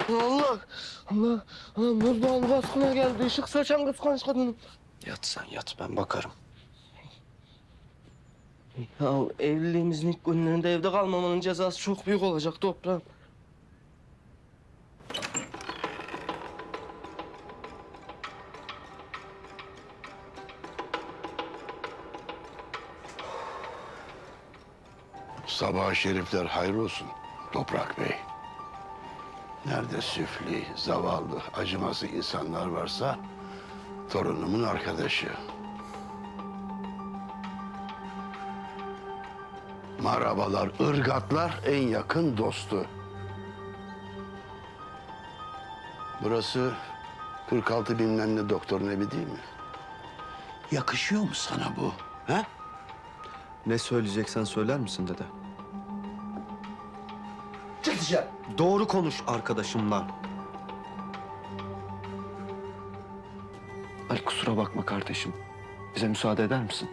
Allah! Allah! Anam buzdağlı baskına geldi. Işık saçan kıskanç kadınım. Yat sen yat, ben bakarım. Ya evliliğimizin ilk günlerinde evde kalmamanın cezası çok büyük olacak toprağım. Sabah şerifler hayır olsun Toprak Bey. Nerede süfli, zavallı, acıması insanlar varsa torunumun arkadaşı. Marabalar, ırgatlar en yakın dostu. Burası 46 bilmem ne doktorun evi değil mi? Yakışıyor mu sana bu? Ha? Ne söyleyeceksen söyler misin dede? Çık dışarı. Doğru konuş arkadaşımla. Ay kusura bakma kardeşim. Bize müsaade eder misin?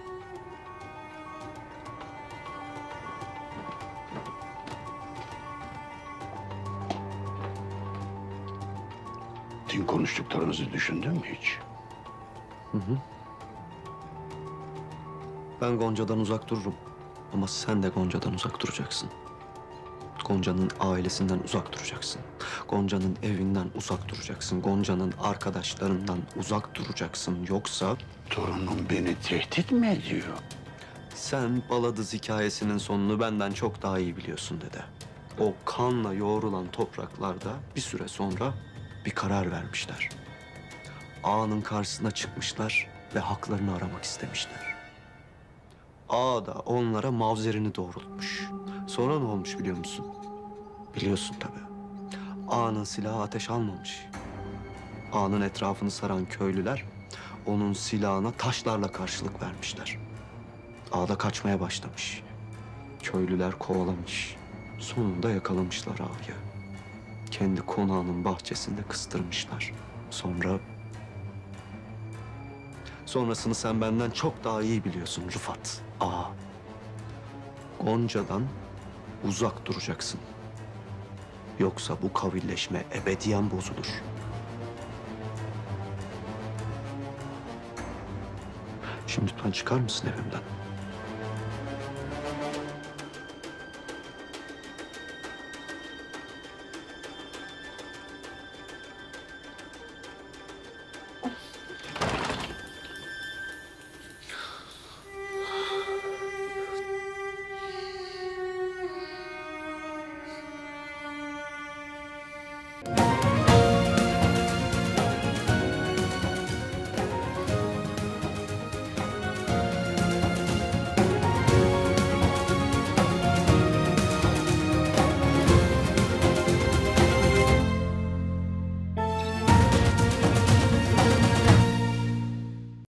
Dün konuştuklarımızı düşündün mü hiç? Ben Gonca'dan uzak dururum. Ama sen de Gonca'dan uzak duracaksın. Gonca'nın ailesinden uzak duracaksın. Gonca'nın evinden uzak duracaksın. Gonca'nın arkadaşlarından uzak duracaksın. Yoksa Torunum beni tehdit mi ediyor? sen Baladız hikayesinin sonunu benden çok daha iyi biliyorsun dede. O kanla yoğrulan topraklarda bir süre sonra bir karar vermişler. Ağanın karşısına çıkmışlar ve haklarını aramak istemişler. Ağa da onlara mavzerini doğrultmuş. Sonra ne olmuş biliyor musun? Biliyorsun tabii. Ağanın silahı ateş almamış. Ağanın etrafını saran köylüler onun silahına taşlarla karşılık vermişler. Ağa da kaçmaya başlamış. Köylüler kovalamış. Sonunda yakalamışlar ağayı. Kendi konağının bahçesinde kıstırmışlar. Sonrasını sen benden çok daha iyi biliyorsun Rıfat. Gonca'dan uzak duracaksın. Yoksa bu kavilleşme ebediyen bozulur. Şimdi lütfen çıkar mısın evimden?